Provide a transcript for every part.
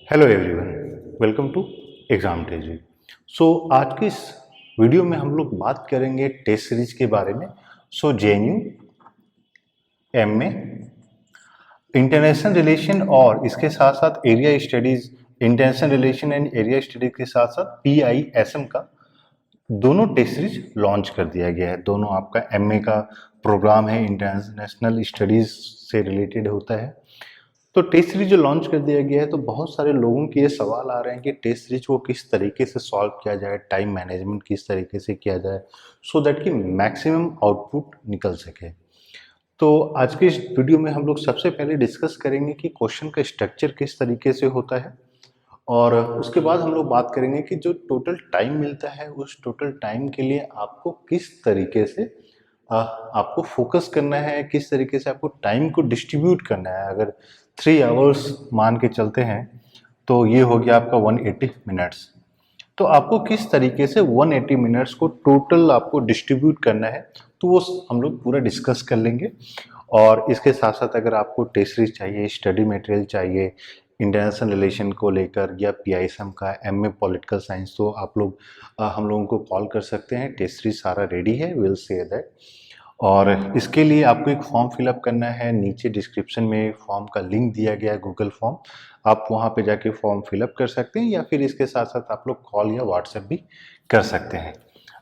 Hello everyone, welcome to exam टेजी। So आज की इस वीडियो में हम लोग बात करेंगे टेस्ट सीरीज के बारे में। सो जेएनयू एमए इंटरनेशनल रिलेशन और इसके साथ साथ area studies, international relation and area studies के साथ साथ पीआईएसएम का दोनों टेस्ट सीरीज लॉन्च कर दिया गया है। दोनों आपका एमए का प्रोग्राम है, इंटरनेशनल स्टडीज से रिलेटेड होता है। तो टेस्ट सीरीज जो लॉन्च कर दिया गया है, तो बहुत सारे लोगों के ये सवाल आ रहे हैं कि टेस्ट सीरीज को किस तरीके से सॉल्व किया जाए, टाइम मैनेजमेंट किस तरीके से किया जाए सो दैट कि मैक्सिमम आउटपुट निकल सके। तो आज के इस वीडियो में हम लोग सबसे पहले डिस्कस करेंगे कि क्वेश्चन का स्ट्रक्चर किस तरीके से होता है, और उसके बाद हम लोग बात करेंगे कि जो टोटल टाइम मिलता है उस टोटल टाइम के लिए आपको किस तरीके से आपको फोकस करना है, किस तरीके से आपको टाइम को डिस्ट्रीब्यूट करना है। अगर 3 आवर्स मान के चलते हैं तो ये हो गया आपका 180 मिनट्स। तो आपको किस तरीके से 180 मिनट्स को टोटल आपको डिस्ट्रीब्यूट करना है, तो वो हम लोग पूरा डिस्कस कर लेंगे। और इसके साथ साथ अगर आपको टेस्ट सीरीज चाहिए, स्टडी मटेरियल चाहिए इंटरनेशनल रिलेशन को लेकर या पीआईएसएम का, एमए पॉलिटिकल साइंस, तो आप लोग हम लोगों को कॉल कर सकते हैं। टेस्ट सीरीज सारा रेडी है, विल से दैट। और इसके लिए आपको एक फॉर्म फिलअप करना है। नीचे डिस्क्रिप्शन में फॉर्म का लिंक दिया गया है, गूगल फॉर्म। आप वहाँ पे जाके फॉर्म फिलअप कर सकते हैं, या फिर इसके साथ साथ आप लोग कॉल या व्हाट्सएप भी कर सकते हैं।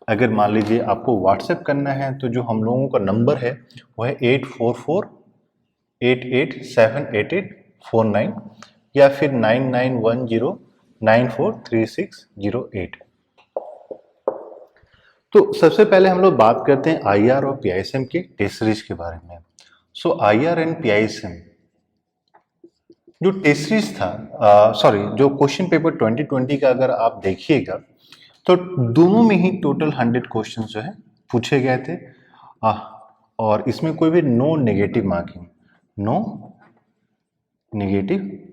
अगर मान लीजिए आपको व्हाट्सएप करना है तो जो हम लोगों का नंबर है वो है 8448878849 या फिर 9910943608। तो सबसे पहले हम लोग बात करते हैं आईआर और पीआईएसएम के टेस्ट सीरीज के बारे में। सो आईआर एंड पीआईएसएम जो टेस्ट सीरीज था, जो क्वेश्चन पेपर 2020 का अगर आप देखिएगा तो दोनों में ही टोटल 100 क्वेश्चन जो है पूछे गए थे। और इसमें कोई भी नो नेगेटिव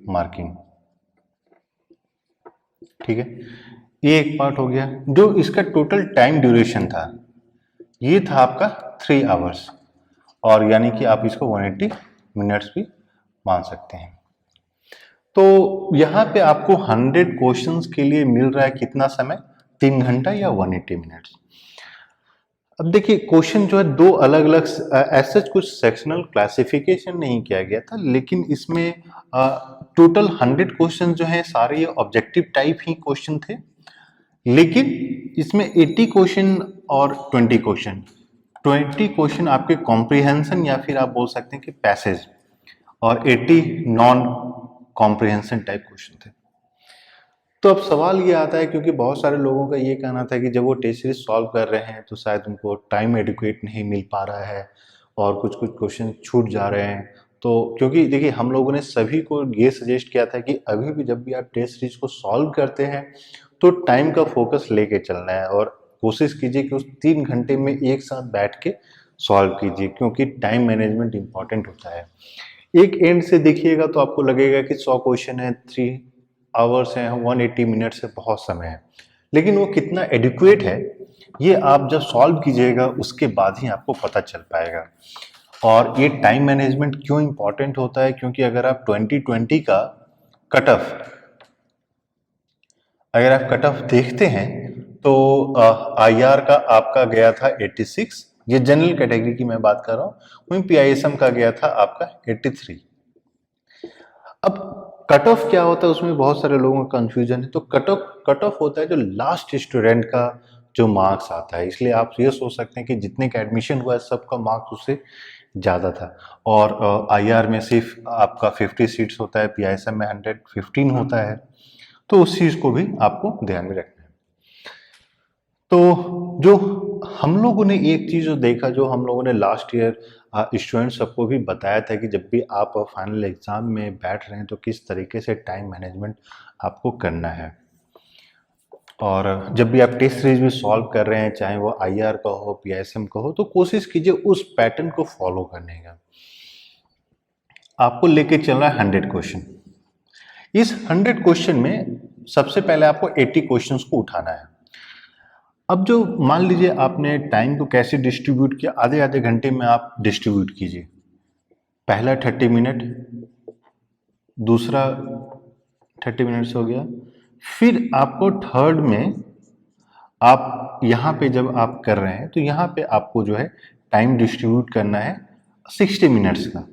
मार्किंग, ठीक है। ये एक पार्ट हो गया। जो इसका टोटल टाइम ड्यूरेशन था ये था आपका 3 आवर्स, और यानी कि आप इसको 180 मिनट्स भी मान सकते हैं। तो यहाँ पे आपको 100 क्वेश्चंस के लिए मिल रहा है कितना समय, 3 घंटा या 180 मिनट्स। अब देखिए क्वेश्चन जो है दो अलग अलग, ऐसे कुछ सेक्शनल क्लासिफिकेशन नहीं किया गया था, लेकिन इसमें टोटल 100 क्वेश्चन जो है सारे ये ऑब्जेक्टिव टाइप ही क्वेश्चन थे। लेकिन इसमें 80 क्वेश्चन और 20 क्वेश्चन आपके कॉम्प्रिहेंशन या फिर आप बोल सकते हैं कि पैसेज, और 80 नॉन कॉम्प्रिहेंशन टाइप क्वेश्चन थे। तो अब सवाल ये आता है, क्योंकि बहुत सारे लोगों का ये कहना था कि जब वो टेस्ट सीरीज सॉल्व कर रहे हैं तो शायद उनको टाइम एडिक्वेट नहीं मिल पा रहा है और कुछ कुछ क्वेश्चन छूट जा रहे हैं। तो क्योंकि देखिए हम लोगों ने सभी को ये सजेस्ट किया था कि अभी भी जब भी आप टेस्ट सीरीज को सॉल्व करते हैं तो टाइम का फोकस लेके चलना है, और कोशिश कीजिए कि उस 3 घंटे में एक साथ बैठ के सॉल्व कीजिए, क्योंकि टाइम मैनेजमेंट इंपॉर्टेंट होता है। एक एंड से देखिएगा तो आपको लगेगा कि 100 क्वेश्चन है, 3 आवर्स हैं, 180 मिनट से बहुत समय है, लेकिन वो कितना एडिक्वेट है ये आप जब सॉल्व कीजिएगा उसके बाद ही आपको पता चल पाएगा। और ये टाइम मैनेजमेंट क्यों इंपॉर्टेंट होता है, क्योंकि अगर आप 2020 का कट ऑफ देखते हैं तो आईआर का आपका गया था 86, ये जनरल कैटेगरी की मैं बात कर रहा हूँ। वहीं पीआईएसएम का गया था आपका 83। अब कट ऑफ क्या होता है, उसमें बहुत सारे लोगों का कंफ्यूजन है। तो कट ऑफ होता है जो लास्ट स्टूडेंट का जो मार्क्स आता है, इसलिए आप ये सोच सकते हैं कि जितने का एडमिशन हुआ है सबका मार्क्स उससे ज़्यादा था। और आईआर में सिर्फ आपका 50 सीट्स होता है, पीआईएसएम में 115 होता है, तो उस चीज़ को भी आपको ध्यान में रखना है। तो जो हम लोगों ने एक चीज़ जो देखा, जो हम लोगों ने लास्ट ईयर स्टूडेंट सबको भी बताया था कि जब भी आप फाइनल एग्जाम में बैठ रहे हैं तो किस तरीके से टाइम मैनेजमेंट आपको करना है। और जब भी आप टेस्ट सीरीज भी सॉल्व कर रहे हैं, चाहे वो आईआर का हो, पीआईएसएम का हो, तो कोशिश कीजिए उस पैटर्न को फॉलो करने का। आपको लेके चलना है 100 क्वेश्चन। इस 100 क्वेश्चन में सबसे पहले आपको 80 क्वेश्चंस को उठाना है। अब जो मान लीजिए आपने टाइम को कैसे डिस्ट्रीब्यूट किया, आधे आधे घंटे में आप डिस्ट्रीब्यूट कीजिए। पहला 30 मिनट, दूसरा 30 मिनट्स हो गया। फिर आपको थर्ड में आप यहाँ पे जब आप कर रहे हैं तो यहाँ पे आपको जो है टाइम डिस्ट्रीब्यूट करना है 60 मिनट्स का,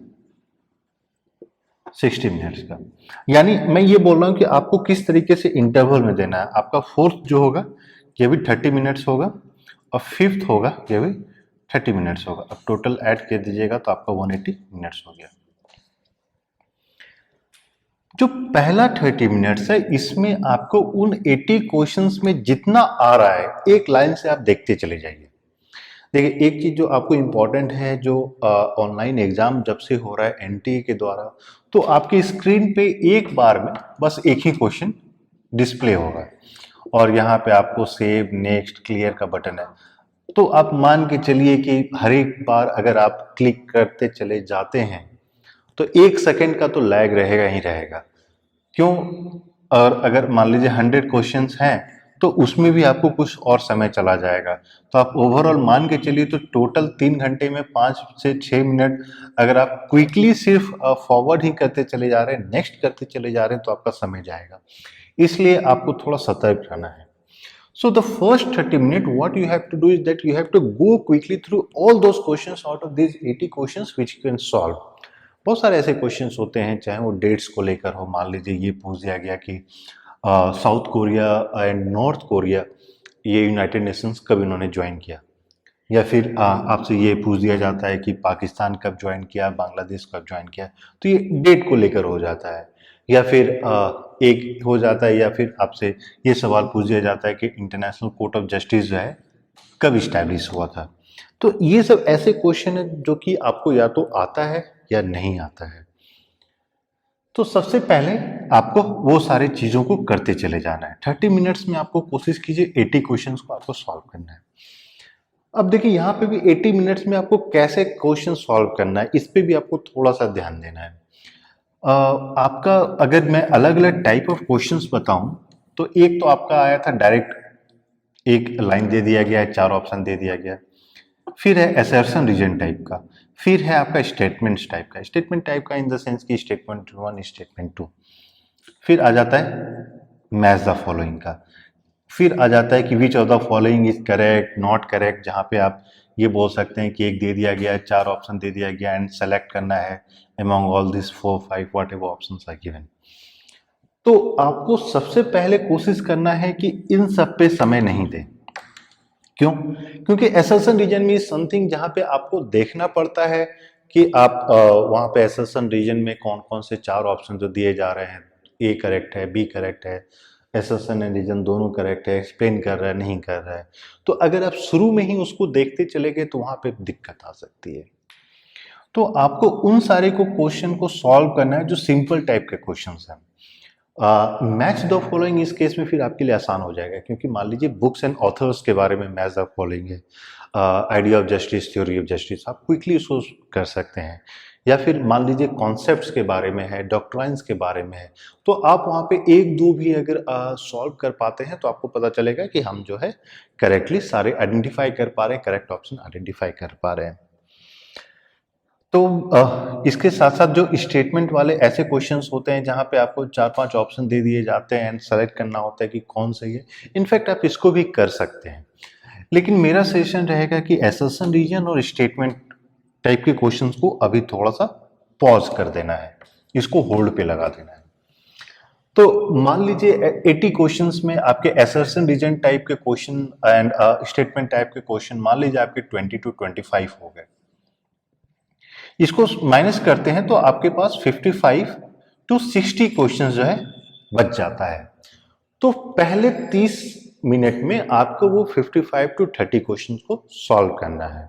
60 मिनट्स का। यानी मैं ये बोल रहा हूँ कि आपको किस तरीके से इंटरवल में देना है। आपका फोर्थ जो होगा ये भी 30 मिनट्स होगा और फिफ्थ होगा ये भी 30 मिनट्स होगा। अब टोटल ऐड कर दीजिएगा तो आपका 180 मिनट्स हो गया। जो पहला 30 मिनट्स है इसमें आपको उन 80 क्वेश्चंस में जितना आ रहा है एक लाइन से आप देखते चले जाइए। देखिए एक चीज जो आपको इम्पोर्टेंट है, जो ऑनलाइन एग्जाम जब से हो रहा है एनटीए के द्वारा, तो आपकी स्क्रीन पे एक बार में बस एक ही क्वेश्चन डिस्प्ले होगा और यहाँ पे आपको सेव, नेक्स्ट, क्लियर का बटन है। तो आप मान के चलिए कि हर एक बार अगर आप क्लिक करते चले जाते हैं तो 1 सेकंड का तो लैग रहेगा ही रहेगा। क्यों? और अगर मान लीजिए 100 क्वेश्चंस हैं तो उसमें भी आपको कुछ और समय चला जाएगा। तो आप ओवरऑल मान के चलिए तो टोटल 3 घंटे में 5 से 6 मिनट अगर आप क्विकली सिर्फ फॉरवर्ड ही करते चले जा रहे हैं, नेक्स्ट करते चले जा रहे हैं, तो आपका समय जाएगा। इसलिए आपको थोड़ा सतर्क रहना है। So the first 30 minutes, what you have to do is that you have to go quickly through all those questions out of these 80 questions which you can solve. बहुत सारे ऐसे क्वेश्चंस होते हैं, चाहे वो डेट्स को लेकर हो। मान लीजिए ये पूछ दिया गया कि south Korea and north Korea ये यूनाइटेड नेशंस कब इन्होंने ज्वाइन किया, या फिर आपसे ये पूछ दिया जाता है कि पाकिस्तान कब ज्वाइन किया, बांग्लादेश कब ज्वाइन किया, तो ये डेट को लेकर हो जाता है। या फिर एक हो जाता है, या फिर आपसे ये सवाल पूछ दिया जाता है कि इंटरनेशनल कोर्ट ऑफ जस्टिस जो है कब इस्टेब्लिश हुआ था। तो ये सब ऐसे क्वेश्चन है जो कि आपको या तो आता है या नहीं आता है। तो सबसे पहले आपको वो सारी चीजों को करते चले जाना है। 30 मिनट्स में आपको कोशिश कीजिए 80 क्वेश्चंस को आपको सॉल्व करना है। अब देखिए यहाँ पे भी 80 मिनट्स में आपको कैसे क्वेश्चन सॉल्व करना है, इस पे भी आपको थोड़ा सा ध्यान देना है। आपका अगर मैं अलग अलग टाइप ऑफ क्वेश्चंस बताऊं तो एक तो आपका आया था डायरेक्ट एक लाइन दे दिया गया है, 4 ऑप्शन दे दिया गया। फिर है असर्शन रीजन टाइप का। फिर है आपका स्टेटमेंट्स टाइप का। स्टेटमेंट टाइप का इन द सेंस की स्टेटमेंट 1, स्टेटमेंट 2। फिर आ जाता है मैच द फॉलोइंग का। फिर आ जाता है कि विच of the following is correct, not correct, जहां पे आप ये बोल सकते हैं कि एक दे दिया गया है, 4 ऑप्शन दे दिया गया एंड सेलेक्ट करना है among all these 4, 5 whatever options are given। तो आपको सबसे पहले कोशिश करना है कि इन सब पे समय नहीं दें। क्यों? क्योंकि असर्शन रीजन में समथिंग जहां पे आपको देखना पड़ता है कि आप वहां पे असर्शन रीजन में कौन कौन से 4 ऑप्शन जो दिए जा रहे हैं, ए करेक्ट है, बी करेक्ट है, असर्शन एंड रीजन दोनों करेक्ट है, एक्सप्लेन कर रहा है, नहीं कर रहा है। तो अगर आप शुरू में ही उसको देखते चले गए तो वहां पे दिक्कत आ सकती है। तो आपको उन सारे को क्वेश्चन को सॉल्व करना है जो सिंपल टाइप के क्वेश्चंस हैं। मैच द फॉलोइंग इस केस में फिर आपके लिए आसान हो जाएगा, क्योंकि मान लीजिए बुक्स एंड ऑथर्स के बारे में मैच द फॉलोइंग है, idea of justice, theory of justice, आप क्विकली उसको कर सकते हैं। या फिर मान लीजिए कॉन्सेप्ट्स के बारे में है, डॉक्ट्राइंस के बारे में है, तो आप वहाँ पे एक दो भी अगर सॉल्व कर पाते हैं तो आपको पता चलेगा कि हम जो है करेक्टली सारे आइडेंटिफाई कर पा रहे हैं, करेक्ट ऑप्शन आइडेंटिफाई कर पा रहे हैं। तो इसके साथ साथ जो स्टेटमेंट वाले ऐसे क्वेश्चंस होते हैं जहां पे आपको 4-5 ऑप्शन दे दिए जाते हैं एंड सेलेक्ट करना होता है कि कौन सही है। इनफैक्ट आप इसको भी कर सकते हैं, लेकिन मेरा सजेशन रहेगा कि असर्शन रीजन और स्टेटमेंट टाइप के क्वेश्चंस को अभी थोड़ा सा पॉज कर देना है, इसको होल्ड पे लगा देना है। तो मान लीजिए 80 क्वेश्चंस में आपके असर्शन रीजन टाइप के क्वेश्चन एंड स्टेटमेंट टाइप के क्वेश्चन मान लीजिए आपके 20 to 25 हो गए। इसको माइनस करते हैं तो आपके पास 55 to 60 क्वेश्चंस जो है बच जाता है। तो पहले 30 मिनट में आपको वो 55 to 30 क्वेश्चंस को सॉल्व करना है।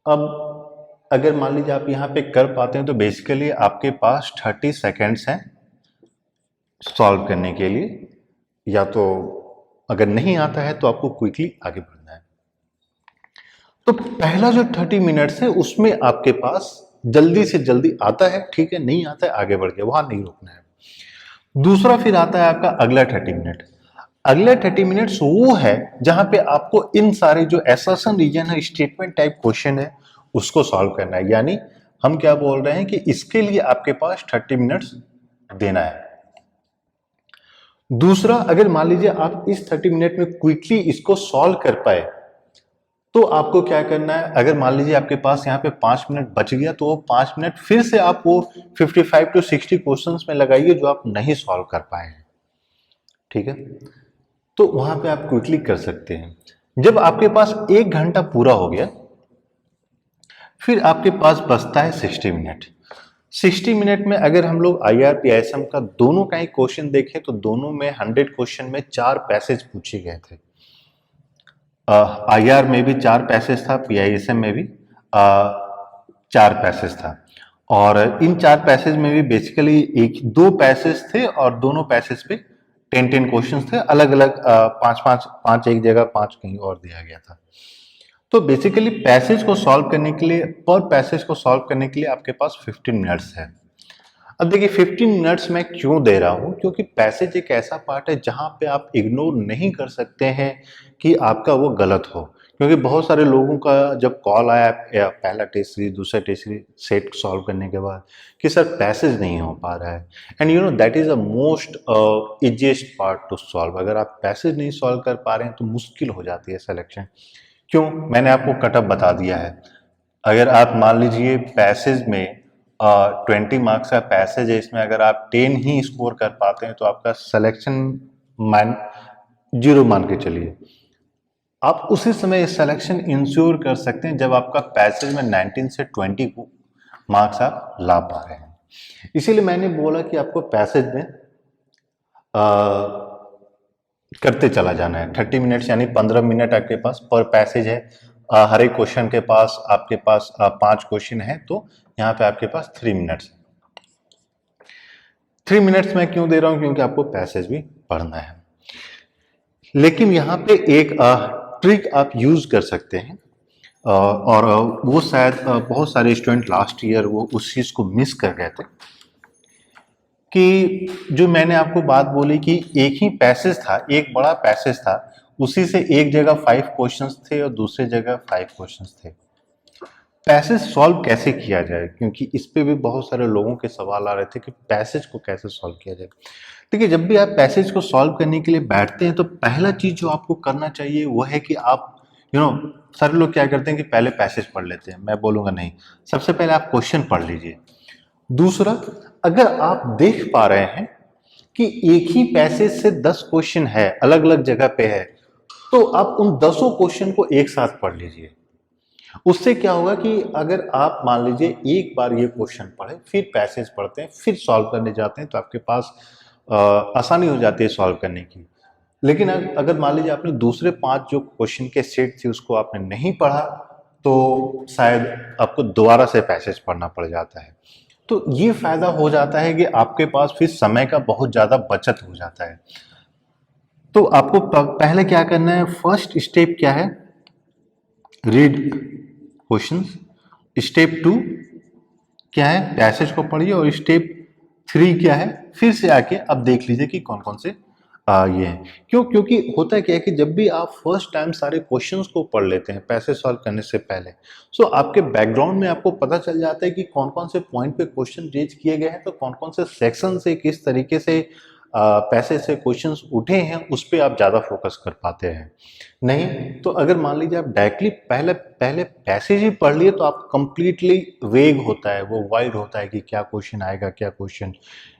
अब अगर मान लीजिए आप यहाँ पे कर पाते हैं तो बेसिकली आपके पास 30 सेकेंड्स हैं सॉल्व करने के लिए, या तो अगर नहीं आता है तो आपको क्विकली आगे बढ़ना है। तो पहला जो 30 मिनट्स है उसमें आपके पास जल्दी से जल्दी आता है, ठीक है, नहीं आता है आगे बढ़ के, वहां नहीं रुकना है। दूसरा फिर आता है आपका अगला 30 मिनट। अगले 30 मिनट्स वो है जहां पे आपको इन सारे जो असर्शन रीजन है, स्टेटमेंट टाइप क्वेश्चन है, उसको सॉल्व करना है। यानी हम क्या बोल रहे हैं कि इसके लिए आपके पास 30 मिनट्स देना है। दूसरा, अगर मान लीजिए आप इस 30 मिनट में क्विकली इसको सॉल्व कर पाए, तो आपको क्या करना है, अगर मान लीजिए आपके पास यहाँ पे 5 मिनट बच गया, तो वो 5 मिनट फिर से आप वो 55 टू 60 क्वेश्चंस में लगाइए जो आप नहीं सॉल्व कर पाए हैं। ठीक है, तो वहां पे आप क्विकली कर सकते हैं। जब आपके पास 1 घंटा पूरा हो गया, फिर आपके पास बचता है 60 मिनट। 60 मिनट में अगर हम लोग IRPISM का दोनों का ही क्वेश्चन देखें, तो दोनों में 100 क्वेश्चन में 4 पैसेज पूछे गए थे। IR में भी 4 पैसेज था, PISM में भी 4 पैसेज था, और इन 4 पैसेज में भी बेसिकली एक दो पैसेज थे और दोनों पैसेज पे 10 क्वेश्चंस थे, अलग अलग 5 एक जगह, 5 कहीं और दिया गया था। तो बेसिकली पैसेज को सॉल्व करने के लिए, पर पैसेज को सॉल्व करने के लिए आपके पास 15 मिनट्स है। अब देखिए 15 मिनट्स मैं क्यों दे रहा हूं, क्योंकि पैसेज एक ऐसा पार्ट है जहां पे आप इग्नोर नहीं कर सकते हैं कि आपका वो गलत हो, क्योंकि बहुत सारे लोगों का जब कॉल आया पहला टेस्ट सीरीज, दूसरा टेस्ट सीरीज सेट सॉल्व करने के बाद कि सर पैसेज नहीं हो पा रहा है, and you know that is a most easiest part two solve. अगर आप पैसेज नहीं सॉल्व कर पा रहे हैं तो मुश्किल हो जाती है सिलेक्शन। क्यों? मैंने आपको कटअप बता दिया है। अगर आप मान लीजिए पैसेज में 20 मार्क्स का पैसेज है, इसमें अगर आप 10 ही स्कोर कर पाते हैं तो आपका सिलेक्शन मान 0 मान के चलिए। आप उसी समय सिलेक्शन इंश्योर कर सकते हैं जब आपका पैसेज में 19 से 20 मार्क्स आप ला पा रहे हैं। इसीलिए मैंने बोला कि आपको पैसेज में करते चला जाना है। 30 मिनट्स यानी 15 मिनट आपके पास पर पैसेज है। हर एक क्वेश्चन के पास आपके पास 5 क्वेश्चन है, तो यहाँ पे आपके पास 3 मिनट्स। 3 मिनट्स मैं क्यों दे रहा हूँ, क्योंकि आपको पैसेज भी पढ़ना है। लेकिन यहाँ पे एक ट्रिक आप यूज कर सकते हैं, और वो शायद बहुत सारे स्टूडेंट लास्ट ईयर वो उस चीज को मिस कर गए थे, कि जो मैंने आपको बात बोली कि एक ही पैसेज था, एक बड़ा पैसेज था, उसी से एक जगह 5 क्वेश्चंस थे और दूसरी जगह 5 क्वेश्चंस थे। पैसेज सॉल्व कैसे किया जाए, क्योंकि इस पे भी बहुत सारे लोगों के सवाल आ रहे थे कि पैसेज को कैसे सॉल्व किया जाए। देखिए, जब भी आप पैसेज को सॉल्व करने के लिए बैठते हैं तो पहला चीज जो आपको करना चाहिए वो है कि आप सारे लोग क्या करते हैं कि पहले पैसेज पढ़ लेते हैं। मैं बोलूंगा नहीं, सबसे पहले आप क्वेश्चन पढ़ लीजिए। दूसरा, अगर आप देख पा रहे हैं कि एक ही पैसेज से 10 क्वेश्चन है, अलग अलग जगह पे है, तो आप उन 10 क्वेश्चन को एक साथ पढ़ लीजिए। उससे क्या होगा कि अगर आप मान लीजिए एक बार ये क्वेश्चन पढ़े, फिर पैसेज पढ़ते हैं, फिर सॉल्व करने जाते हैं, तो आपके पास आसानी हो जाती है सॉल्व करने की। लेकिन अगर मान लीजिए आपने दूसरे 5 जो क्वेश्चन के सेट थे उसको आपने नहीं पढ़ा, तो शायद आपको दोबारा से पैसेज पढ़ना पड़ जाता है। तो ये फायदा हो जाता है कि आपके पास फिर समय का बहुत ज्यादा बचत हो जाता है। तो आपको पहले क्या करना है, फर्स्ट स्टेप क्या है, रीड क्वेश्चंस। स्टेप 2 क्या है, पैसेज को पढ़िए। और स्टेप 3 क्या है, फिर से आके अब देख लीजिए कि कौन कौन से ये है। क्यों? क्योंकि होता क्या है कि जब भी आप फर्स्ट टाइम सारे क्वेश्चंस को पढ़ लेते हैं पैसेज सॉल्व करने से पहले, सो आपके बैकग्राउंड में आपको पता चल जाता है कि कौन कौन से पॉइंट पे क्वेश्चन रेज किए गए हैं, तो कौन कौन से सेक्शन से किस तरीके से पैसेज से क्वेश्चंस उठे हैं, उस पर आप ज़्यादा फोकस कर पाते हैं। नहीं तो अगर मान लीजिए आप डायरेक्टली पहले पहले पैसेज ही पढ़ लिए, तो आप कंप्लीटली वेग होता है, वो वाइड होता है कि क्या क्वेश्चन आएगा, क्या क्वेश्चन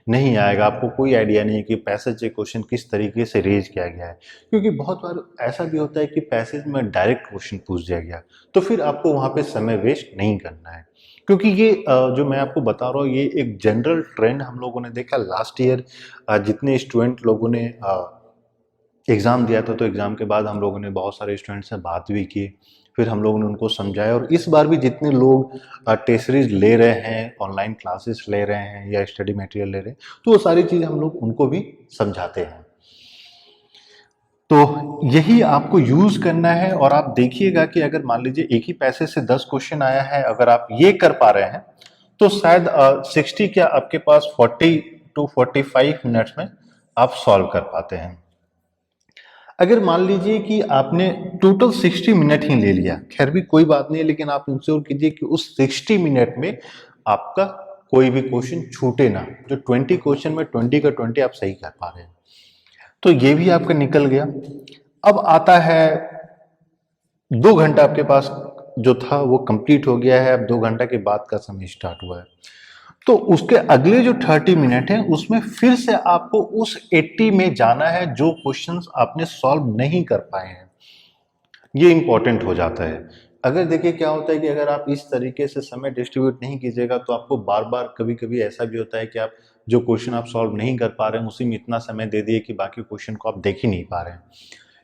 नहीं आएगा। आपको कोई आइडिया नहीं है कि पैसेज से क्वेश्चन किस तरीके से रेज किया गया है, क्योंकि बहुत बार ऐसा भी होता है कि पैसेज में डायरेक्ट क्वेश्चन पूछ दिया गया, तो फिर आपको वहाँ पे समय वेस्ट नहीं करना है। क्योंकि ये जो मैं आपको बता रहा हूँ, ये एक जनरल ट्रेंड हम लोगों ने देखा लास्ट ईयर। जितने स्टूडेंट लोगों ने एग्ज़ाम दिया था, तो एग्ज़ाम के बाद हम लोगों ने बहुत सारे स्टूडेंट से बात भी की, फिर हम लोगों ने उनको समझाया। और इस बार भी जितने लोग टेस्ट सीरीज ले रहे हैं, ऑनलाइन क्लासेस ले रहे हैं या स्टडी मटेरियल ले रहे हैं, तो वो सारी चीज़ हम लोग उनको भी समझाते हैं। तो यही आपको यूज करना है। और आप देखिएगा कि अगर मान लीजिए एक ही पैसेज से 10 क्वेश्चन आया है, अगर आप ये कर पा रहे हैं, तो शायद 60 क्या आपके पास 40 टू 45 मिनट्स में आप सॉल्व कर पाते हैं। अगर मान लीजिए कि आपने टोटल 60 मिनट ही ले लिया, खैर भी कोई बात नहीं है, लेकिन आप इंश्योर कीजिए कि उस 60 मिनट में आपका कोई भी क्वेश्चन छूटे ना। जो 20 क्वेश्चन में 20 का 20 आप सही कर पा रहे हैं। तो ये भी आपका निकल गया। अब आता है 2 घंटा आपके पास जो था वो कंप्लीट हो गया है, अब 2 घंटा के बाद का समय स्टार्ट हुआ है। तो उसके अगले जो 30 मिनट है उसमें फिर से आपको उस 80 में जाना है जो क्वेश्चंस आपने सॉल्व नहीं कर पाए हैं। ये इंपॉर्टेंट हो जाता है। अगर देखिए क्या होता है कि अगर आप इस तरीके से समय डिस्ट्रीब्यूट नहीं कीजिएगा तो आपको बार बार कभी कभी ऐसा भी होता है कि आप जो क्वेश्चन आप सॉल्व नहीं कर पा रहे हैं उसी में इतना समय दे दिए कि बाकी क्वेश्चन को आप देख ही नहीं पा रहे हैं।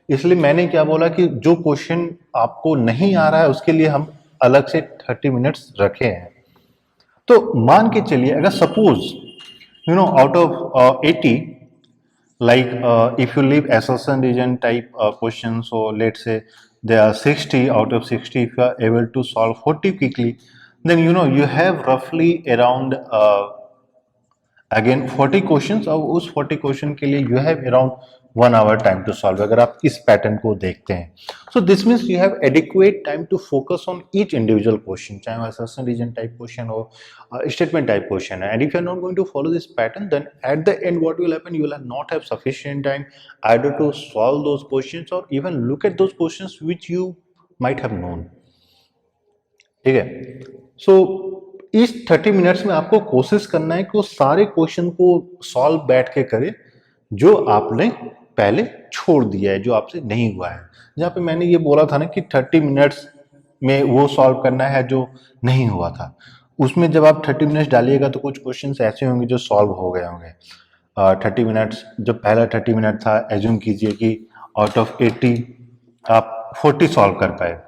इसलिए मैंने क्या बोला कि जो क्वेश्चन आपको नहीं आ रहा है उसके लिए हम अलग से 30 मिनट्स रखे हैं। तो मान के चलिए अगर suppose out of 80, like if you leave assertion region type question, so let's say there are 60, out of 60 if you are able to solve 40 quickly, then you have roughly around again 40 questions और उस 40 question के लिए you have around 1 hour time to solve अगर आप इस pattern को देखते हैं। So this means you have adequate time to focus on each individual question, चाहे वो असर्शन रीजन टाइप क्वेश्चन हो, स्टेटमेंट टाइप क्वेश्चन है। And if you are not going to follow this pattern then at the end what will happen, you will not have sufficient time either to solve those questions और even look at those questions which you might have known. ठीक है। सो इस 30 minutes में आपको कोशिश करना है कि वो सारे क्वेश्चन को सॉल्व बैठ के करें जो आपने पहले छोड़ दिया है, जो आपसे नहीं हुआ है। जहाँ पे मैंने ये बोला था ना कि 30 मिनट्स में वो सॉल्व करना है जो नहीं हुआ था, उसमें जब आप 30 मिनट्स डालिएगा तो कुछ क्वेश्चन ऐसे होंगे जो सॉल्व हो गए होंगे। 30 मिनट्स, जब पहला 30 मिनट था, एज्यूम कीजिए कि आउट ऑफ 80 आप 40 सॉल्व कर पाए,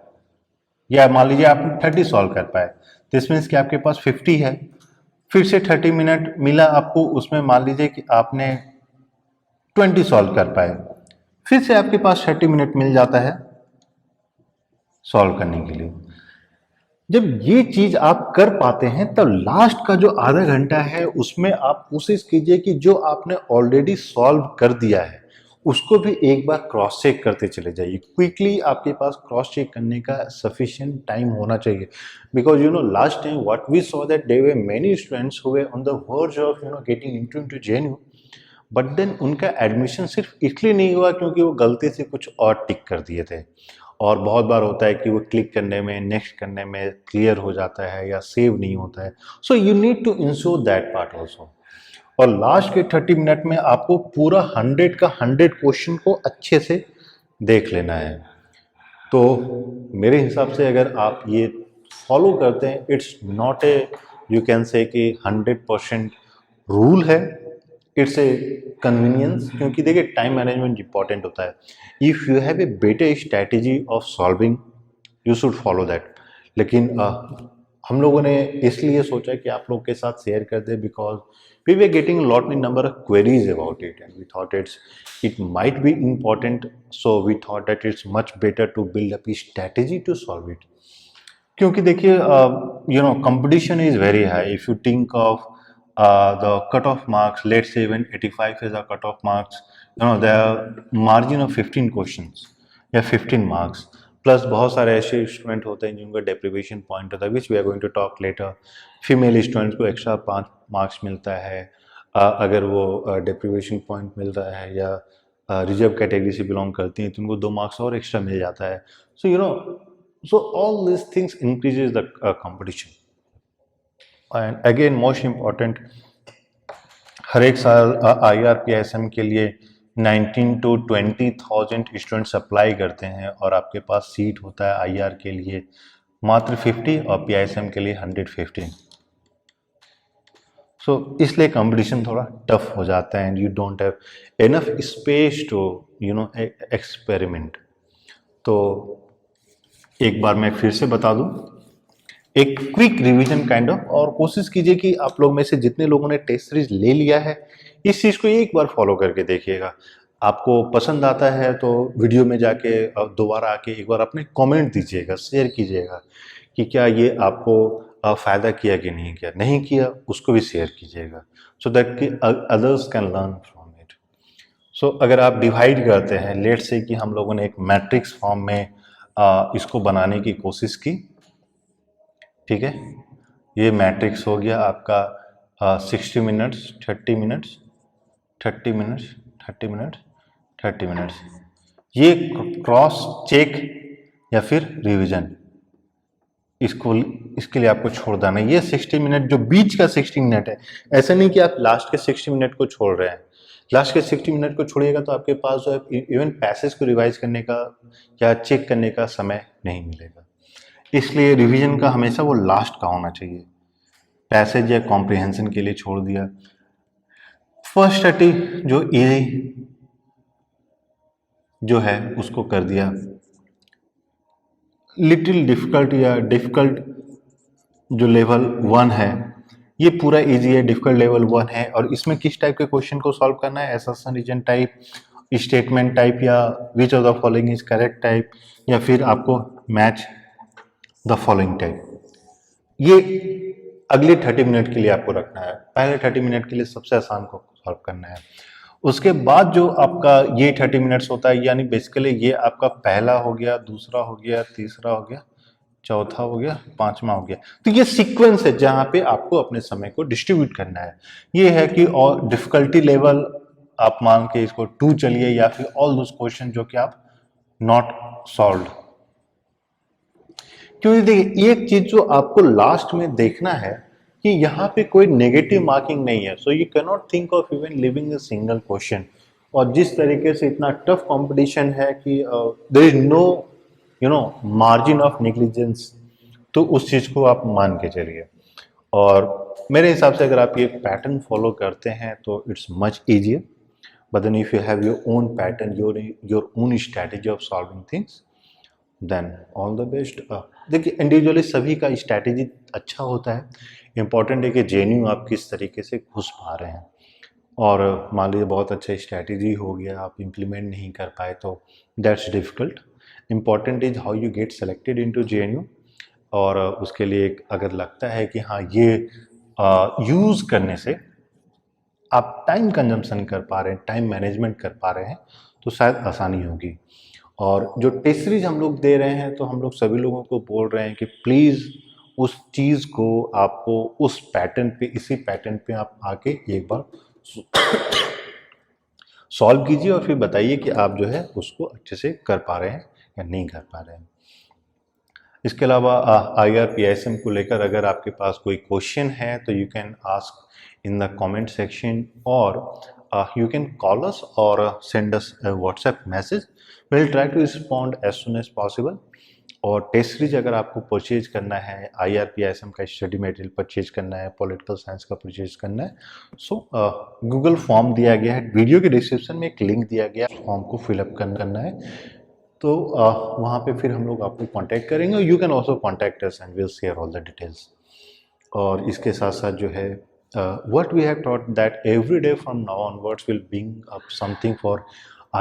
या मान लीजिए आप 30 सॉल्व कर पाए, तो इसमें कि आपके पास 50 है। फिर से 30 मिनट मिला आपको, उसमें मान लीजिए कि आपने 20 सॉल्व कर पाए, फिर से आपके पास 30 मिनट मिल जाता है सॉल्व करने के लिए। जब ये चीज आप कर पाते हैं तब लास्ट का जो आधा घंटा है उसमें आप कोशिश कीजिए कि जो आपने ऑलरेडी सॉल्व कर दिया है उसको भी एक बार क्रॉस चेक करते चले जाइए। क्विकली आपके पास क्रॉस चेक करने का सफिशिएंट टाइम होना चाहिए, because last time what we saw that there were many students who were on the verge of getting into JNU, but then उनका एडमिशन सिर्फ इसलिए नहीं हुआ क्योंकि वो गलती से कुछ और टिक कर दिए थे। और बहुत बार होता है कि वो क्लिक करने में, नेक्स्ट करने में क्लियर हो जाता है या सेव नहीं होता है। So you need to ensure that part also. और लास्ट के 30 मिनट में आपको पूरा 100 का 100 क्वेश्चन को अच्छे से देख लेना है। तो मेरे हिसाब से अगर आप ये फॉलो करते हैं, it's not a you can say कि 100% रूल है, इट्स ए कन्वीनियंस। क्योंकि देखिए टाइम मैनेजमेंट इंपॉर्टेंट होता है। If you have a better strategy of solving you should follow that. लेकिन हम लोगों ने इसलिए सोचा कि आप लोग के साथ शेयर कर दे because we were getting lot in number of queries about it and we thought it might be important, so we thought that it's much better to build up strategy to solve it. क्योंकि देखिए competition is very high. If you think of the cutoff marks, let's say when 85 is a cutoff marks, there are margin of 15 questions या 15 marks, plus बहुत सारे ऐसे student होते हैं जिनका deprivation point होता है which we are going to talk later. Female students को एक्स्ट्रा 5 मार्क्स मिलता है अगर वो डेप्रीवेशन पॉइंट मिल रहा है, या रिजर्व कैटेगरी से बिलोंग करती हैं तो उनको 2 मार्क्स और एक्स्ट्रा मिल जाता है। सो so all these things increases the competition, and again most important, हर एक साल IRPSM के लिए 19 to 20,000 स्टूडेंट्स अप्लाई करते हैं और आपके पास सीट होता है IR के लिए मात्र 50 और PISM के लिए 115। सो इसलिए कंपटीशन थोड़ा टफ हो जाता है and you don't have enough space to experiment. तो एक बार मैं फिर से बता दूं, एक क्विक रिवीजन काइंड ऑफ, और कोशिश कीजिए कि आप लोग में से जितने लोगों ने टेस्ट सीरीज ले लिया है इस चीज़ को एक बार फॉलो करके देखिएगा। आपको पसंद आता है तो वीडियो में जाके दोबारा आके एक बार अपने कमेंट दीजिएगा, शेयर कीजिएगा कि क्या ये आपको फ़ायदा किया कि नहीं किया। नहीं किया उसको भी शेयर कीजिएगा सो दैट कि others can learn from it. So अगर आप डिवाइड करते हैं, लेट से कि हम लोगों ने एक मैट्रिक्स फॉर्म में इसको बनाने की कोशिश की, ठीक है। ये मैट्रिक्स हो गया आपका 60 minutes, 30 minutes, 30 minutes, 30 minutes, 30 minutes, ये क्रॉस चेक या फिर रिवीजन, इसको इसके लिए आपको छोड़ देना। ये 60 मिनट जो बीच का 60 मिनट है, ऐसा नहीं कि आप लास्ट के 60 मिनट को छोड़ रहे हैं। लास्ट के 60 मिनट को छोड़िएगा तो आपके पास जो है इवन पैसेज को रिवाइज करने का या चेक करने का समय नहीं मिलेगा। इसलिए रिवीजन का हमेशा वो लास्ट का होना चाहिए। पैसेज या कॉम्प्रिहेंशन के लिए छोड़ दिया। फर्स्ट 30 जो इजी जो है उसको कर दिया। लिटिल डिफिकल्ट या डिफिकल्ट जो लेवल 1 है ये पूरा इजी है, डिफिकल्ट लेवल 1 है। और इसमें किस टाइप के क्वेश्चन को सॉल्व करना है, assertion reason type, statement type, या which of the following is correct type, या फिर आपको मैच द फॉलोइंग टाइप। ये अगले 30 मिनट के लिए आपको रखना है। पहले 30 मिनट के लिए सबसे आसान को सॉल्व करना है। उसके बाद जो आपका ये 30 मिनट्स होता है, यानी बेसिकली ये आपका पहला हो गया, दूसरा हो गया, तीसरा हो गया, चौथा हो गया, पांचवा हो गया। तो ये सीक्वेंस है जहां पे आपको अपने समय को डिस्ट्रीब्यूट करना है। ये है कि और डिफिकल्टी लेवल आप मान के इसको 2 चलिए, या फिर ऑल दोस क्वेश्चन जो कि आप नॉट सॉल्व। क्योंकि देखिए एक चीज जो आपको लास्ट में देखना है कि यहाँ पे कोई नेगेटिव मार्किंग नहीं है। So you can not think of even leaving a single question. और जिस तरीके से इतना टफ कंपटीशन है कि there is no margin of negligence, तो उस चीज को आप मान के चलिए। और मेरे हिसाब से अगर आप ये पैटर्न फॉलो करते हैं तो it's much easier. But then if you have your own pattern, your own strategy of solving things, then all the best. देखिए इंडिविजुअली सभी का स्ट्रैटेजी अच्छा होता है। इंपॉर्टेंट है कि जेन्यू आप किस तरीके से घुस पा रहे हैं। और मान लीजिए बहुत अच्छा स्ट्रैटेजी हो गया, आप इम्प्लीमेंट नहीं कर पाए तो that's difficult. Important is how you get selected into JNU. और उसके लिए अगर लगता है कि हाँ ये यूज़ करने से आप टाइम कंजम्पशन कर पा रहे हैं, टाइम मैनेजमेंट कर पा रहे हैं, तो शायद आसानी होगी। और जो टेस्ट सीरीज हम लोग दे रहे हैं तो हम लोग सभी लोगों को बोल रहे हैं कि प्लीज़ उस चीज़ को आपको उस पैटर्न पे, इसी पैटर्न पे आप आके एक बार सॉल्व कीजिए और फिर बताइए कि आप जो है उसको अच्छे से कर पा रहे हैं या नहीं कर पा रहे हैं। इसके अलावा IRPISM को लेकर अगर आपके पास कोई क्वेश्चन है तो you can ask in the comment section, और you can call us or send us a WhatsApp message. We'll try to respond as soon as possible. और टेस्ट सीरीज अगर आपको परचेज करना है, IRPISM का स्टडी मटेरियल परचेज करना है, political science का परचेज करना है, सो गूगल फॉर्म दिया गया है, वीडियो के डिस्क्रिप्शन में एक लिंक दिया गया है, फॉर्म को फिलअप करना है। तो वहाँ पे फिर हम लोग आपको कांटेक्ट करेंगे। You can also contact us and will share all the details. और इसके साथ साथ जो है what we have taught that every day from now onwards will bring up something for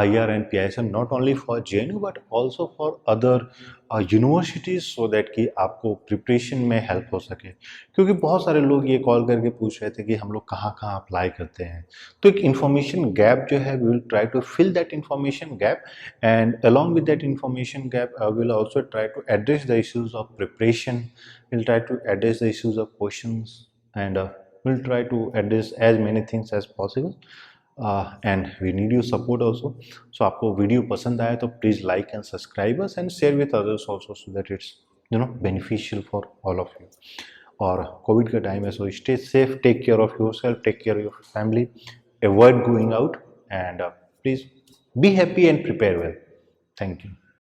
IR and PISM, not only for JNU but also for other universities, so that कि आपको preparation में help हो सके। क्योंकि बहुत सारे लोग ये कॉल करके पूछ रहे थे कि हम लोग कहाँ कहाँ अप्लाई करते हैं। तो एक इन्फॉर्मेशन गैप जो है, we will try to fill that information gap, and along with that information gap I will also try to address the issues of preparation, will try to address the issues of questions, and we'll try to address as many things as possible, and we need your support also. So आपको video पसंद आया तो please like and subscribe us and share with others also, so that it's beneficial for all of you. और covid का time है, so stay safe, take care of your self, take care of your family, avoid going out, and please be happy and prepare well. Thank you.